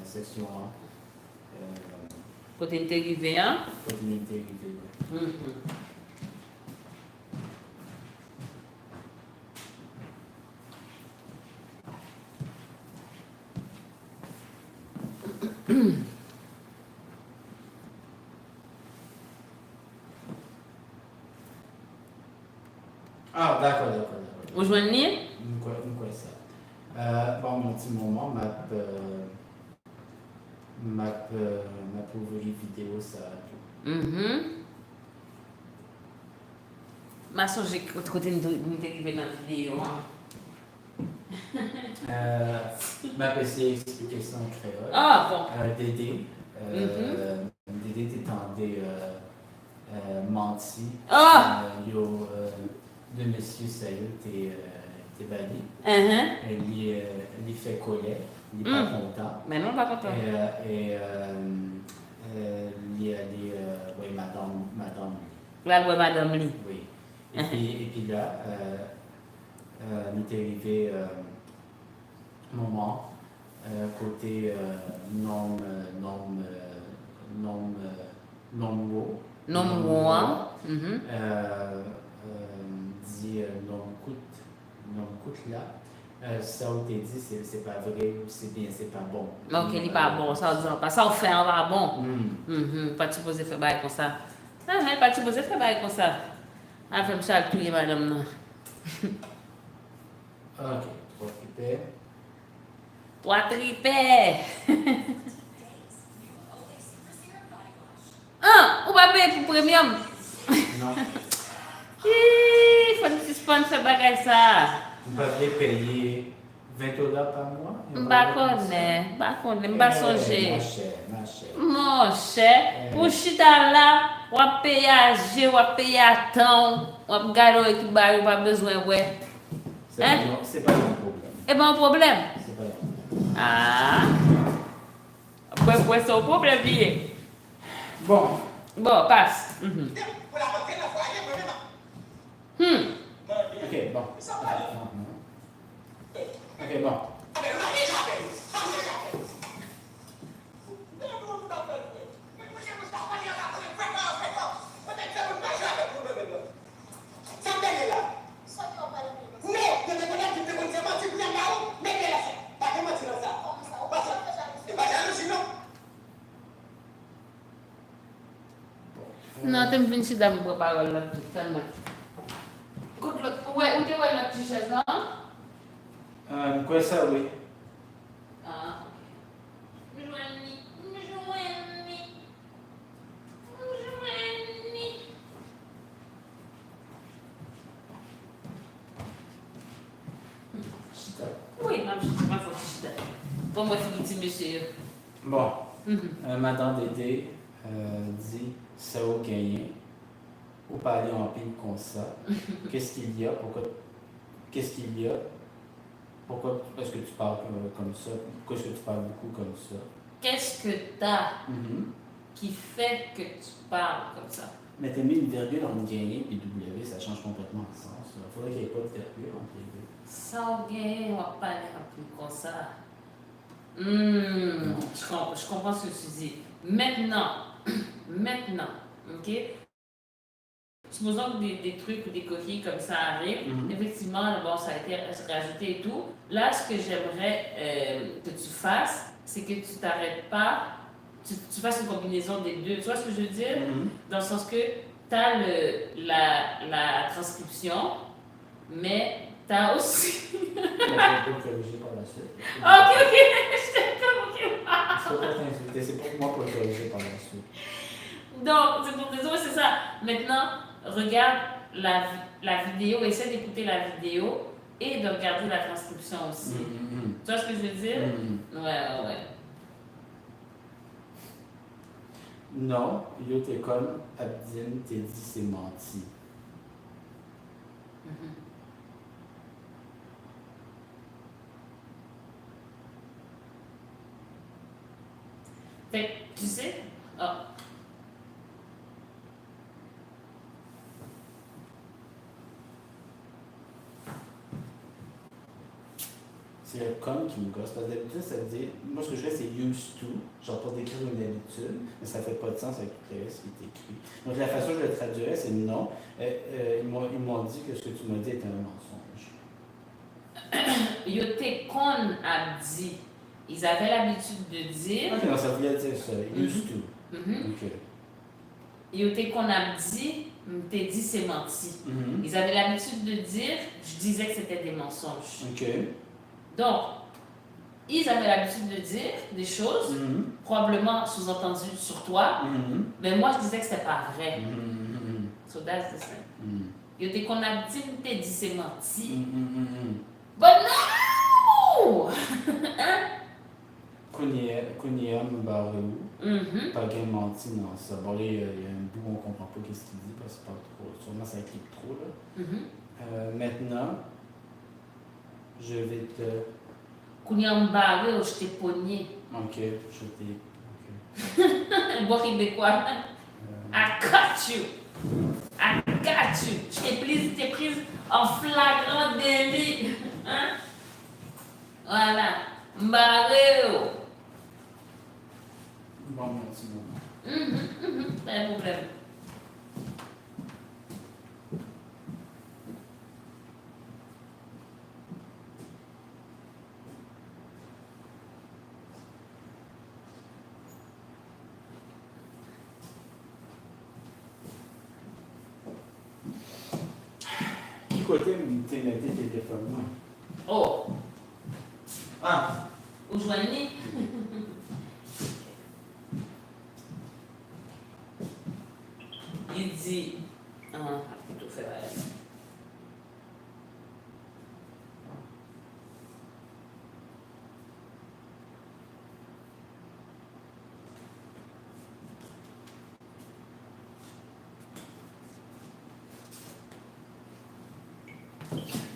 section 1. Côté arrivé, hein? Côté arrivé. Ah, d'accord. Vous joignez? Quoi ça? Bon, mon petit moment, ma pauvre vidéo, ça. Ma soeur, j'ai côté arrivé dans la vidéo. Ma PC explication en créole. Ah, bon. Dédé. Dédé t'étendait menti. De monsieur Saïd, t'es banni. Il fait collet. Il n'est pas content. Mais non, pas content. Il y a des. Oui, madame. Là, oui, madame Lee. Oui. Et puis là, il est arrivé moment côté nom dit non coûte là. Ça où t'es dit c'est pas vrai ou c'est bien c'est pas bon. Ok, il n'est pas bon, ça veut dire pas ça on fait on va bon. Pas supposé faire bail comme ça. Pas supposé faire bail comme ça. Après me chaque prier madame non. Ok, Trois tripes. Ou pas payer pour premium? Non. Il faut que tu sponsor bagay ça. Vous pouvez payer $20 par mois? Pas songer. Ma chère. Mon cher, pour chita là, on paye à G, on paye à temps, on garde qui bail, pas besoin ouais. C'est pas un problème. Et bon problème. C'est pas un problème. Ah. Après c'est un problème lié. Bon, passe. Ok, bon. Ok, bon. Non, tu me viens ici dans mon parole là, tellement. Écoute, ouais, où tu vois notre t-shirt, non? Quoi ça, oui? Ah, ok. Oui, ma faute, chita. Pour moi, c'est petit monsieur. Bon, Madame Dédé dit ça au gagné. Ou parler en pile comme ça. Qu'est-ce qu'il y a? Pourquoi est-ce que tu parles comme ça? Pourquoi est-ce que tu parles beaucoup comme ça? Qu'est-ce que t'as qui fait que tu parles comme ça? Mais t'as mis une virgule entre gagné et W, ça change complètement le sens. Il faudrait qu'il n'y ait pas de virgule entre les deux. Sans gagné, on va parler un peu comme ça. Je comprends ce que tu dis. Maintenant, ok? Supposons que des trucs ou des coquilles comme ça arrivent, effectivement, bon, ça a été rajouté et tout. Là, ce que j'aimerais que tu fasses, c'est que tu t'arrêtes pas, tu fasses une combinaison des deux. Tu vois ce que je veux dire? Dans le sens que tu as la transcription, mais tu as aussi... Je vais corriger par la suite. Ok, je t'ai compris. C'est pour moi pour le corriger par la suite. Donc, c'est pour te dire, c'est ça. Maintenant, regarde la vidéo, essaie d'écouter la vidéo et de regarder la transcription aussi. Tu vois ce que je veux dire? Ouais. Non, yo t'es comme Abdine, t'es dit c'est menti. Fait que, tu sais, C'est le comme qui me gosse. Parce que d'habitude, ça veut dire. Moi, ce que je fais, c'est used to. Genre pour décrire une habitude, mais ça fait pas de sens avec tout le reste qui est écrit. Donc la façon dont je le traduirais, c'est non. Ils m'ont dit que ce que tu m'as dit était un mensonge. Yo te kon ap di. Ils avaient l'habitude de dire. Ok, non, ça voulait dire ça. Used to. Ok. Yo te kon ap di, m'te dit c'est menti. Ils avaient l'habitude de dire, je disais que c'était des mensonges. Ok. Donc, ils avaient l'habitude de dire des choses, probablement sous-entendues sur toi, mais moi je disais que c'était pas vrai. So that's the same. Yo te kon ap di, m'te dit c'est menti. But no! Kounia Mbarou, pas qu'elle menti dans ça. Bon, là, il y a un bout où on comprend pas qu'est-ce qu'il dit, parce que c'est pas trop. Sûrement, ça clique trop, là. Maintenant, je vais te. Kounia Mbarou, je t'ai pogné. Ok, je t'ai. Un bon québécois. I got you. I got you. Je t'ai prise en flagrant délit. Hein? Voilà. Mbarou. Bon, merci beaucoup. Pas de problème. Qui côté t'es téléphone? Oh, Ah! vous joignez? Il dit. Plutôt fait vrai.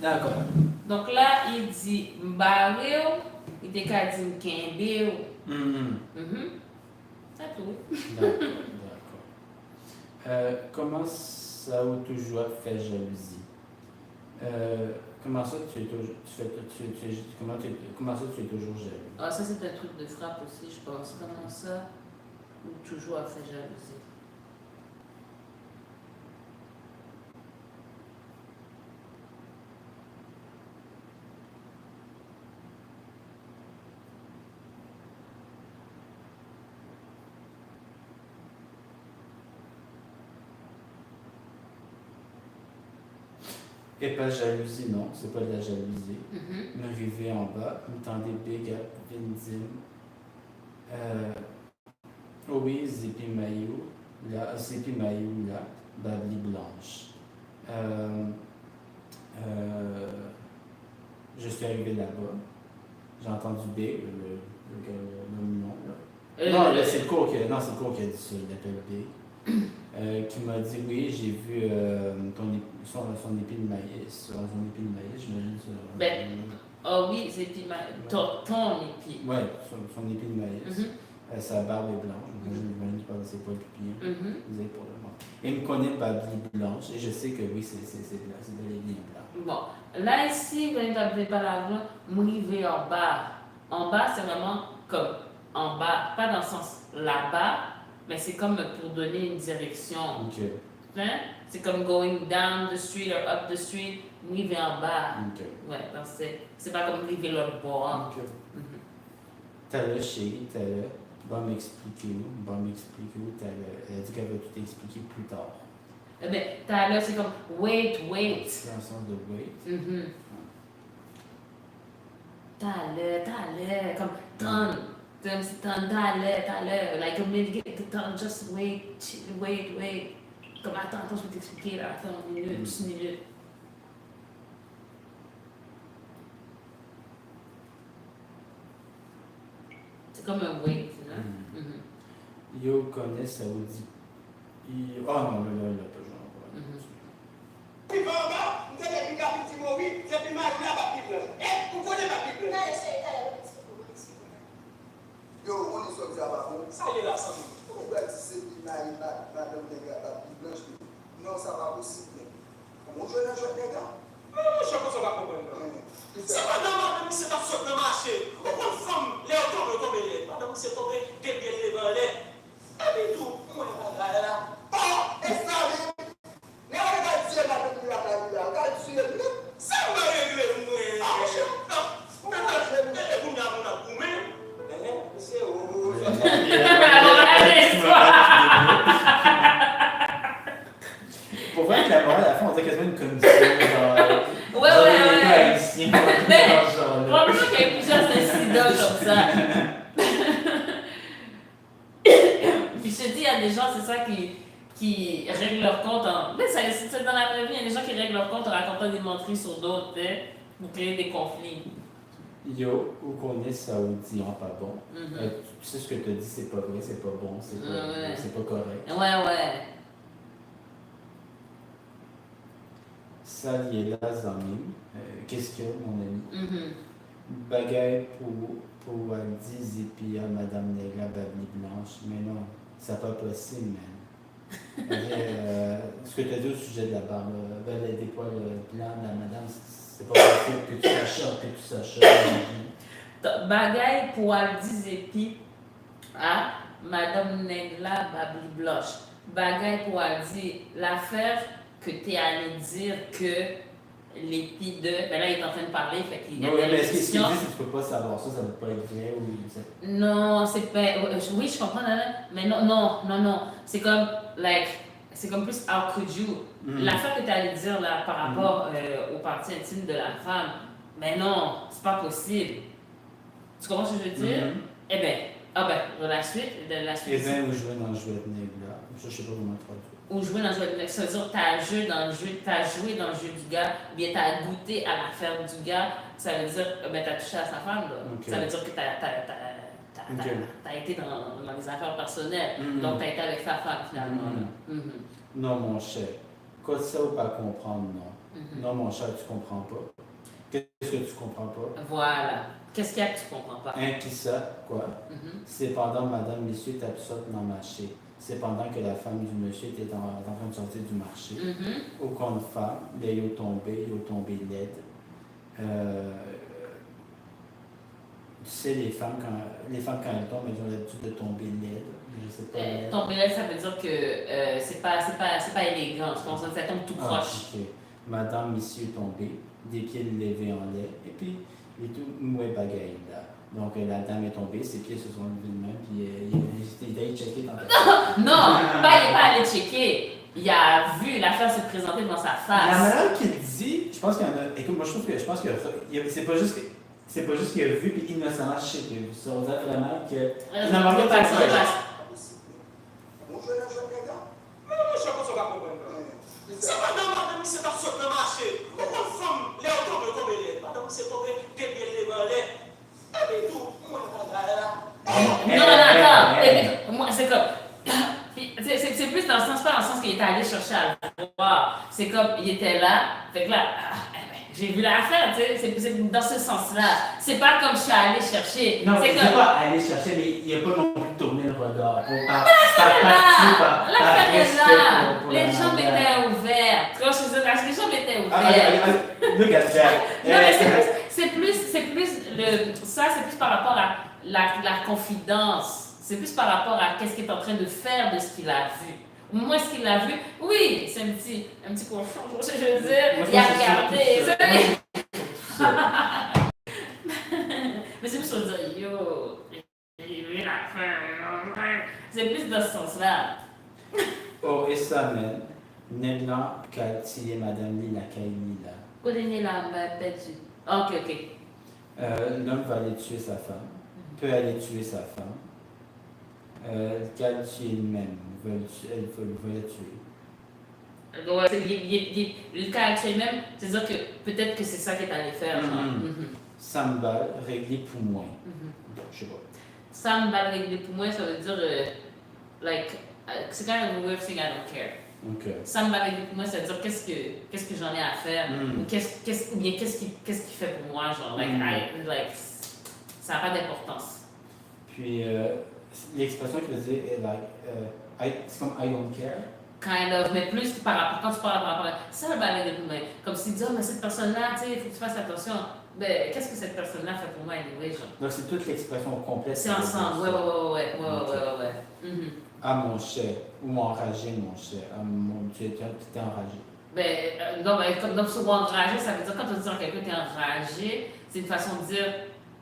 D'accord. Donc là, il dit Mbarou, il dit qu'à dire Kembéou. C'est tout. D'accord. Comment ça ou toujours fait jalousie? Comment ça tu es toujours comment ça tu es toujours jaloux? Ah, ça c'est un truc de frappe aussi, je pense. Comment ça ou toujours à faire jalousie? Et pas jalousie, non, c'est pas de la jalousie. M'arriver en bas, me tendez big up, Vindim. Oui, Zipi Mayou, là, Babli Blanche. Je suis arrivé là-bas, j'ai entendu Big, le nom, là. Non, c'est le cours qui a dit ça, il l'appelle Big. Qui m'a dit oui, j'ai vu son épi de maïs, j'imagine ça. Oui, c'est épi de maïs. Ton épi. Oui, son épi de maïs. Sa barbe est blanche, j'imagine qu'il parle de ses poils pupillés. Pour le moment. Il me connaît Babli Blanche et je sais que oui, c'est blanc, c'est de l'église blanc. Bon, là ici, quand tu n'avais pas l'argent, m'arriver en bas. En bas, c'est vraiment comme en bas, pas dans le sens là-bas. Mais c'est comme pour donner une direction. Ok. Hein? C'est comme going down the street or up the street, arriver en bas. Ok. Ouais, donc c'est pas comme arriver l'autre bord. Ok. T'as le chéri, t'as le. Va m'expliquer où, t'as le. Elle a dit qu'elle va tout expliquer plus tard. Eh bien, t'as là, c'est comme wait. C'est dans le sens de wait. T'as le, comme ton. C'est ton t'as like a minute, just wait. Comme attends, je vais t'expliquer là, attends une minute, 10 minutes. C'est comme un wait, là. Yo connaît Saoudi. Oh non, là, pas genre. Puis va, vous avez une carte de Timori, c'est plus mal là, ma Bible. Vous connaissez ma Bible? Yo, on est sorti à Bafon. Ça y est là, ça. On va dire c'est une madame des gars, la Bible blanche. Non, ça va possible. Comment je vais les gars? Mon cher, ça va comprendre. C'est madame, c'est pas sorte de marché. On prend femme, les automobiles, madame, c'est tombé, des pieds les balais. Et tout, moi, là. Ah, et ça, mais on va dire la population, on va dire Ça va régler, moi. Ah, mon cher. Non, et vous n'avez pas goumé. C'est où? Pour vrai que la morale, à la fin, on dirait quasiment une commission. Genre, Ouais, genre, ouais, les ouais. haïtiens, genre, là. Probablement qu'il y a eu plusieurs incidents comme ça. Puis je te dis, il y a des gens, c'est ça, qui règlent leur compte en. Mais c'est dans la vraie vie, il y a des gens qui règlent leur compte en racontant des menteries sur d'autres, hein, pour créer des conflits. Yo, où qu'on est saoudien, pas bon. Mhm. Tu sais ce que tu as dit, c'est pas vrai, c'est pas bon, Ouais. c'est pas correct. Ouais. Saliela Zamim, qu'est-ce que mon ami? Mhm. Bagaille pour Aldi Zipi à Madame Nega Babli Blanche, mais non, c'est pas possible, man. Ce que tu as dit au sujet de la barbe, des poils blancs de la madame, c'est pas possible que tu saches. Bagaille pour Aldi Zepi à Madame Negla Babli Bloche. Bagaille pour Aldi, l'affaire que tu es allé dire que les filles de. Ben là, il est en train de parler, fait qu'il y a Oui, des mais ce qu'il dit, réflexions. c'est que tu peux pas savoir ça va pas être vrai ou. Non, c'est pas. Oui, je comprends, mais non. C'est comme, c'est comme plus how could you. L'affaire que tu allais dire là par rapport aux parties intimes de la femme, mais non, c'est pas possible. Tu comprends ce que je veux dire? Eh bien, la suite. Et bien, où jouer dans le jeu de Negla. Je sais pas comment traduire. Ou jouer dans le jeu, ça veut dire que t'as joué dans le jeu du gars, ou bien t'as goûté à l'affaire du gars, ça veut dire que t'as touché à sa femme. Là. Okay. Ça veut dire que t'as été dans les affaires personnelles, donc t'as été avec sa femme finalement. Non, mon cher. Quoi ça ou pas comprendre, non. Non, mon cher, tu comprends pas. Qu'est-ce que tu comprends pas? Voilà. Qu'est-ce qu'il y a que tu comprends pas? Qui ça, quoi? Cependant, Madame Monsieur est absente dans le marché. Cependant que la femme du monsieur était en train de sortir du marché. Au compte femme, il a tombé laide. Tu sais, les femmes, quand elles tombent, elles ont l'habitude de tomber laide. Je sais pas. Tomber laide, ça veut dire que c'est pas élégant. Je pense que ça tombe tout proche. Ok. Madame Monsieur est tombée, des pieds levés en l'air, et puis il est tout mouais bagaille là. Donc la dame est tombée, ses pieds se sont levés de main, puis il est allé checker dans ta Non, il n'est pas allé checker. Il a vu l'affaire se présenter devant sa face. La manière qu'il dit, je pense qu'il y en a. Écoute, moi je pense que c'est pas juste qu'il a vu, puis innocemment, je sais qu'il a vu ça. On dirait vraiment que. Non, pas ça. on joue dans le jeu de gars. Mon cher, ça va comprendre. C'est madame, c'est pas sorte de marché. On prend femme, les automobiles, madame, c'est tombé, des pieds les balais. Et tout, moi, là. Non, attends. Moi, c'est comme. C'est plus dans le sens, pas dans le sens qu'il était allé chercher à le voir. C'est comme, il était là, fait que là, j'ai vu l'affaire, tu sais, c'est dans ce sens-là. C'est pas comme je suis allée chercher. Non, c'est il comme. n'est pas allé chercher, mais il n'a pas non plus tourné le regard. L'affaire est là. Les jambes étaient ouvertes. Tu vois ce que je veux dire? Les jambes étaient ouvertes. Look at that. Non, mais c'est plus ça, c'est plus par rapport à la confidence. C'est plus par rapport à qu'est-ce qu'il est en train de faire de ce qu'il a vu. Moi, ce qu'il a vu, oui, c'est un petit cochon, je veux dire. Il a regardé. Mais c'est plus pour dire, yo, j'ai vu l'affaire. C'est plus dans ce sens-là. Oh, et ça même, Neglan, Kalti et Madame Lila Kailila. Connais la perdu. Ok. L'homme va aller tuer sa femme, peut aller tuer sa femme. Kalti elle-même, elle veut la tuer. Le cas actuel même, c'est-à-dire que peut-être que c'est ça qu'il est allé faire. Sambal, réglé pour moi. Je sais pas. Sambal, réglé pour moi, ça veut dire, c'est kind of a way of saying I don't care. Okay. Sambal, réglé pour moi, ça veut dire qu'est-ce que j'en ai à faire, ou qu'est-ce qui fait pour moi, genre, ça n'a pas d'importance. Puis, l'expression qui veut dire, c'est comme I don't care. kind of, mais plus par rapport, quand tu parles par rapport à ça, le balai de main. Comme si tu dis, oh, mais cette personne-là, tu sais, il faut que tu fasses attention. Ben, qu'est-ce que cette personne-là fait pour moi, anyway, genre? Donc, c'est toute l'expression complète. C'est ensemble, ouais. Mhm. Ah, mon cher, ou enragé, mon cher. Ah, mon Dieu, tu t'es enragé. Ben, non, mais comme dans ce mot enragé, ça veut dire quand on dit à quelqu'un que t'es enragé, c'est une façon de dire,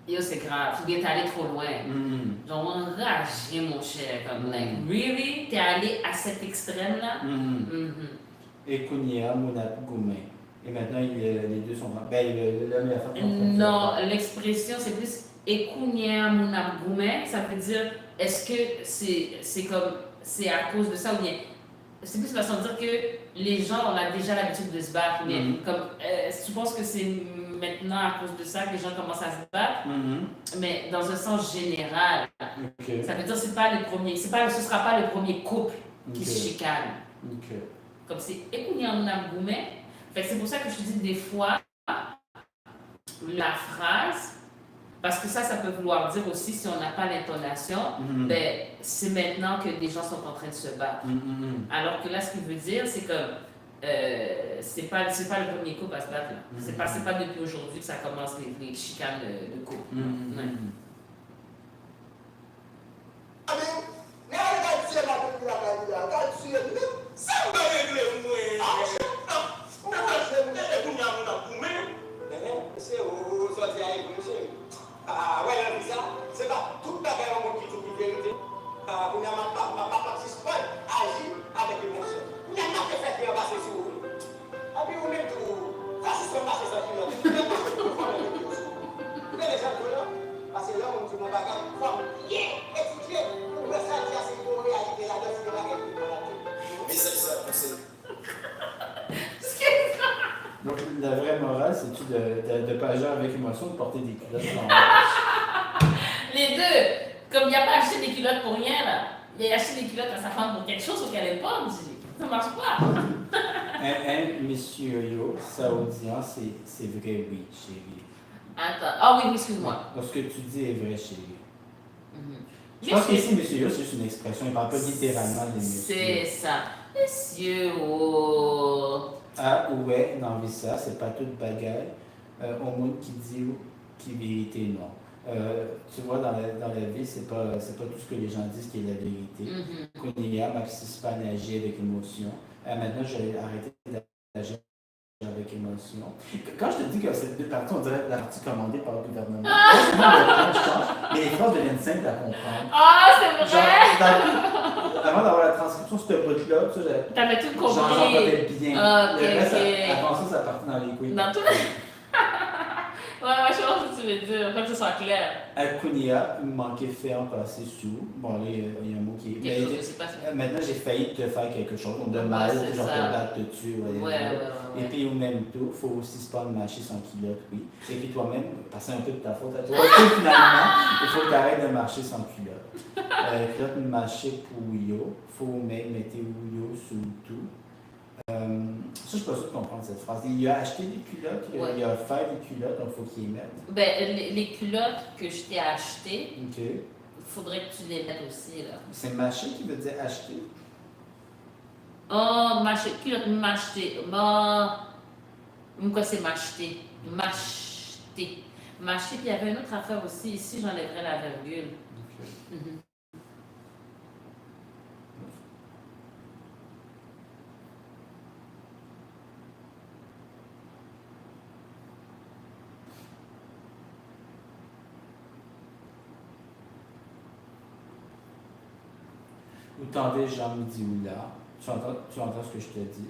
yo, c'est grave, tu viens t'aller trop loin. Genre, enragé, mon cher, comme, like, really? T'es allé à cet extrême-là? Ekunia, Mounap, Goumen. Et maintenant, les deux sont. Ben, l'homme et la femme sont. Non, l'expression, c'est plus Ekunia, Mounap, Goumen. Ça veut dire, est-ce que c'est comme, c'est à cause de ça ou bien. C'est plus une façon de dire que les gens, on a déjà l'habitude de se battre. Mais comme, tu penses que c'est maintenant à cause de ça que les gens commencent à se battre? Mais dans un sens général, ça veut dire que c'est pas le premier, ce sera pas le premier couple qui se chicane. Comme c'est Ekunia Mounam Goumen. Fait que c'est pour ça que je te dis des fois la phrase, parce que ça peut vouloir dire aussi, si on n'a pas l'intonation, ben, c'est maintenant que des gens sont en train de se battre. Alors que là, ce qu'il veut dire, c'est que c'est pas le premier couple à se battre. C'est pas depuis aujourd'hui que ça commence les chicanes de couple. Ah ouais, la visa, c'est pas tout la guerre au monde qui trouve la vérité. On a ma participant agit avec émotion. On a pas fait faire passer sur vous. Et puis, on met tout. Ça, c'est ce qu'on passe sur le mais les gens là, parce que là, on dit mon bagage, femme, étudier, pour me sentir c'est une réalité là-dedans, c'est la guerre. Mais c'est ça, c'est. Donc, la vraie morale, c'est-tu de pas agir avec émotion, de porter des culottes? Les deux! Comme il n'a pas acheté des culottes pour rien, là. Il a acheté des culottes à sa femme pour quelque chose qu'elle n'aime pas, ça marche pas. Monsieur Yo, saoudien, c'est vrai, oui, chérie. Attends, ah oui, excuse-moi. Donc, ce que tu dis est vrai, chérie. Je pense qu'ici, monsieur Yo, c'est juste une expression, il ne parle pas littéralement de monsieur. C'est ça. Monsieur, oh. Ah, ouais, non, mais ça, c'est pas toute bagaille. Au monde qui dit qui vérité, non. Tu vois, dans la vie, c'est pas tout ce que les gens disent qui est la vérité. Kounia, Maxis pas agir avec émotion. Maintenant, j'ai arrêté d'agir avec émotion. Quand je te dis que ces deux parties, on dirait la partie commandée par le gouvernement. Mais les phrases deviennent simples à comprendre. Ah, c'est vrai! Avant d'avoir la transcription, ce bout-là, t'avais tout compris. J'en rappelais bien. Ok, le reste, ok. avant ça partait dans les couilles. Dans tout. Ouais, je vois ce que tu veux dire, faut que ce soit clair. À Kounia, il me manquait faire passer sous. Bon, là, il y a un mot qui est. Quelque chose que c'est pas ça. Maintenant, j'ai failli te faire quelque chose. On de mal, c'est genre ça. te battre, te tuer. Ouais. Et puis, au même temps, il faut aussi se pas marcher sans culotte, oui. Et puis, toi-même, passer un peu de ta faute à toi. Et finalement, il faut que tu arrêtes de marcher sans culotte. Culotte, marcher pour yo. Il faut même mettre yo sous tout. Ça, je ne suis pas sûr de comprendre cette phrase. Il a acheté des culottes, il a fait des culottes, donc il faut qu'il les mette. Ben, les culottes que je t'ai achetées, OK. il faudrait que tu les mettes aussi, là. C'est mâcher qui veut dire acheter? Oh, m'acheter, culotte, m'acheter. Bon, quoi c'est m'acheter? M'acheter. M'acheter, puis il y avait une autre affaire aussi. Ici, j'enlèverais la virgule. OK. Ou tendez Jean dit ou là, tu entends ce que je te dis.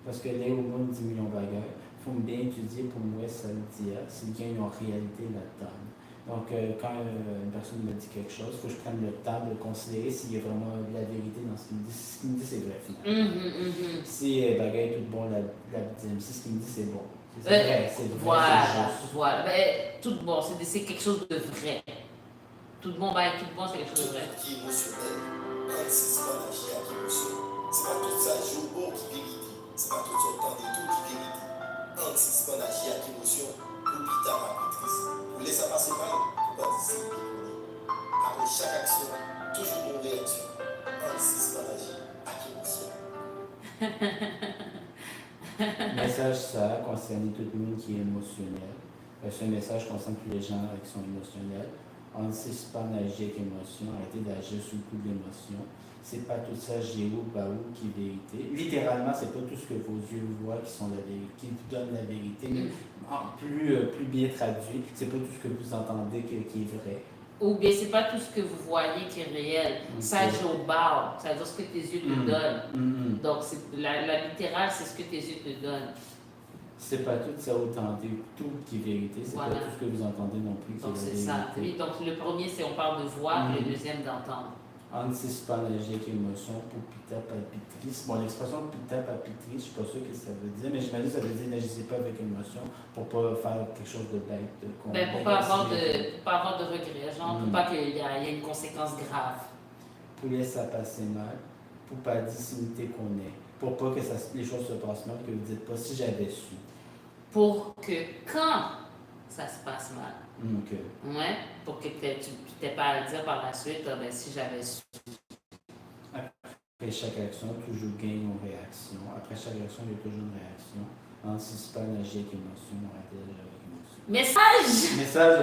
Parce que là, au moins 10 millions de bagages, il faut bien étudier pour moi ça le dit, c'est qu'il y a une réalité là-dedans. Donc, quand une personne me dit quelque chose, il faut que je prenne le temps de considérer s'il y a vraiment de la vérité dans ce qu'il me dit. Si ce qu'il me dit, c'est vrai, finalement. Si bagaille tout bon, la deuxième. Si ce qu'il me dit, c'est bon. C'est vrai, c'est vrai. Voilà. Ben, tout bon, c'est quelque chose de vrai. Tout bon, c'est quelque chose de vrai. Qui est émotionnel. C'est pas la chia qui émotion. C'est pas tout ça joue bon qui vérité. C'est pas tout son temps de tout qui vérité. C'est pas la chia qui émotion. Oublie ta matrice. Pour laisser passer mal, pour pas dire après chaque action, toujours une réaction. C'est pas la chia qui émotion. Message ça concerne tout le monde qui est émotionnel. Ce message concerne tous les gens qui sont émotionnels. On ne cesse pas d'agir avec émotion, arrêtez d'agir sous le coup de l'émotion. C'est pas tout ça, Géo, Baou, qui est vérité. Littéralement, c'est pas tout ce que vos yeux voient qui sont la vérité, qui vous donne la vérité. Mais plus bien traduit, c'est pas tout ce que vous entendez qui est vrai. Ou bien c'est pas tout ce que vous voyez qui est réel. Okay. Ça joue au bar, ça veut dire ce que tes yeux te donnent. Donc la littérale, c'est ce que tes yeux te donnent. C'est pas tout ça authentique, tout qui est vérité, c'est pas tout ce que vous entendez non plus qui donc est c'est la ça. vérité. Oui, donc le premier, c'est on parle de voir, et le deuxième d'entendre. Anticipanagique émotion pour pita palpitrice. Bon, l'expression pita palpitrice, je ne suis pas sûr ce que ça veut dire, mais j'imagine que ça veut dire n'agissez pas avec émotion pour ne pas faire quelque chose de bête. Pour ne pas avoir de regret, genre, pour pas qu'il y ait une conséquence grave. Pour laisser ça passer mal, pour ne pas dissimuler qu'on est, pour pas que les choses se passent mal, que vous ne dites pas si j'avais su. Pour que quand ça se passe mal, okay. Pour que tu n'aies pas à le dire par la suite, ben, si j'avais su. Après chaque action, toujours gagne une réaction. Après chaque action, il y a toujours une réaction. Anticipanagique émotion, arrêtez d'agir avec émotion. Message! Message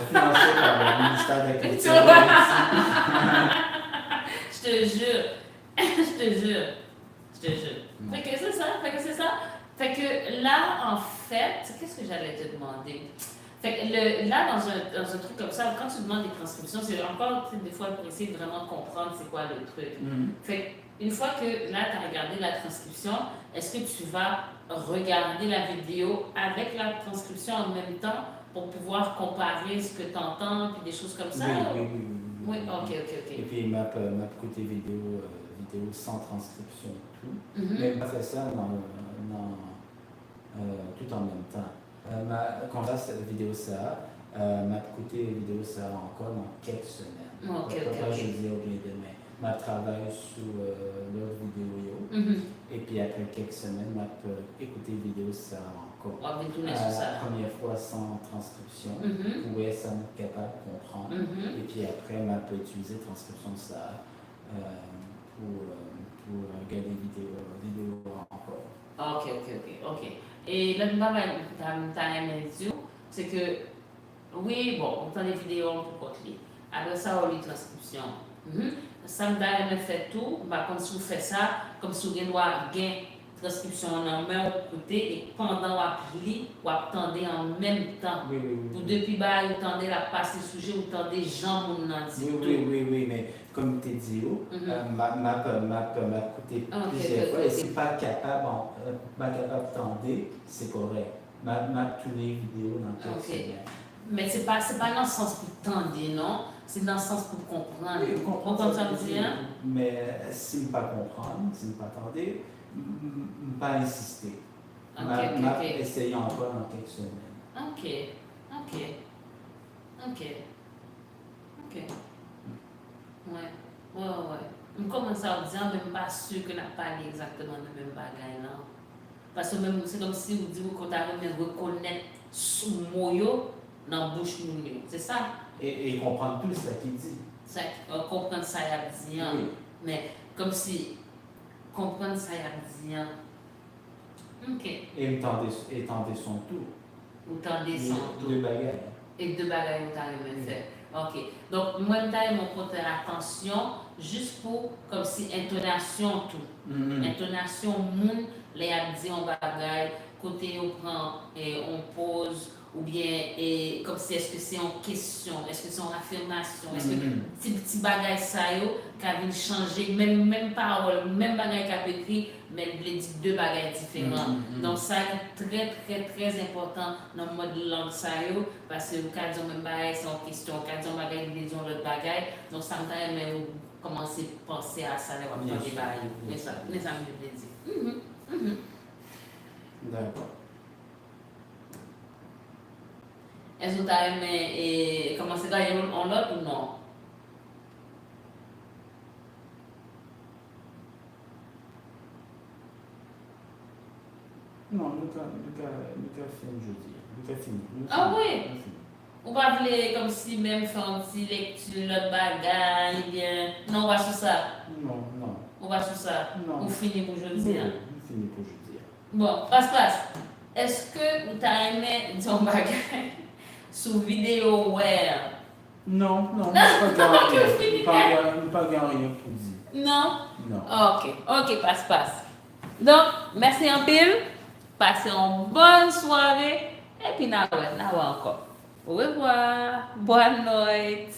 financé par le ministère de la Culture. Je te jure. Je te jure. Fait que c'est ça. Fait que là, en fait, qu'est-ce que j'allais te demander? Fait que là, dans un truc comme ça, quand tu demandes des transcriptions, c'est encore des fois pour essayer de vraiment comprendre c'est quoi le truc. Fait une fois que là, tu as regardé la transcription, est-ce que tu vas regarder la vidéo avec la transcription en même temps pour pouvoir comparer ce que tu entends et des choses comme ça? Oui, ok. Et puis, map côté vidéo sans transcription et tout. Mais pas fait ça tout en même temps. Quand on cette vidéo ça, m'a côté vidéo ça encore dans quelques semaines. Je dis au bien demain. Ma travaille sur l'autre vidéo. Et puis après quelques semaines, m'a écouter vidéo ça encore. La première fois sans transcription. Pour être capable de comprendre. Et puis après, m'a peut utiliser transcription de ça pour regarder vidéo encore. Ok. Et là, t'as aimé dire, c'est que, oui, bon, on a des vidéos pour côté. Après ça, on a les transcriptions. Ça me donne fait tout, bah, comme si vous faites ça, comme si vous avez transcription en main au côté et pendant vous lire, vous attendez en même temps. Vous depuis bas, vous attendez la passer sujet, vous attendez gens mon dit. Oui, mais comme tu dis, m'a coûté plusieurs fois et si pas capable d'attendre, c'est correct. M'a tous les vidéos dans le texte. Mais c'est pas dans le sens pour tendre, non? C'est dans le sens pour comprendre. Oui, comprendre comme ça vous dit, hein? Mais si ne pas comprendre, si ne pas attendre, ne pas insister. Essayer encore dans quelques semaines. Ok. Ouais. Je commence à vous dire, mais je ne suis pas sûr que je n'ai pas exactement le même bagage, non? Parce que même c'est comme si vous dites qu'on a reconnaître sous moyo dans la bouche de c'est ça? Et comprendre tout ce qu'il dit. Ça, comprendre ça, il y a dit, mais comme si comprendre ça, il y a dit. Ok. Et tenter son tout. Ou tenter son tout. Deux bagages. Et deux bagages, vous avez fait. Ok. Donc, moi, je mon porter attention juste pour, comme si, intonation tout. Intonation, moun, les a dit on bagaille, côté on prend et on pose, ou bien, et comme si, est-ce que c'est en question, est-ce que c'est en affirmation, est-ce que petit bagaille ça yo, qui a changer, même parole, même bagaille qu'a écrit, mais il dit deux bagailles différents. Donc, ça est très important dans le mode langue ça yo, parce que quand on même bagaille, c'est en question, quand on bagaille, ils disent l'autre bagaille, donc ça me donne, mais commencer à penser à ça, les wap des bagailles. Mais ça, les amis, je l'ai dit. D'accord. Est-ce que tu as aimé commencer à gagner en l'autre ou non? Non, Lucas finit jeudi. Lucas finit. Ah oui? Ou pas voulez comme si même faire un petit lecture, l'autre bagaille, bien. Non, on va sur ça. Non. On voir sur ça. Non. Ou finir pour jeudi. Hein. Fini pour jeudi. Bon, passe. Est-ce que tu as aimé ton bagage sous vidéo web? Non, je ne pas rien pour dire. Non? Non. Ok, passe. Donc, merci en pile. Passez une bonne soirée. Et puis, nous encore. Au revoir. Bonne nuit.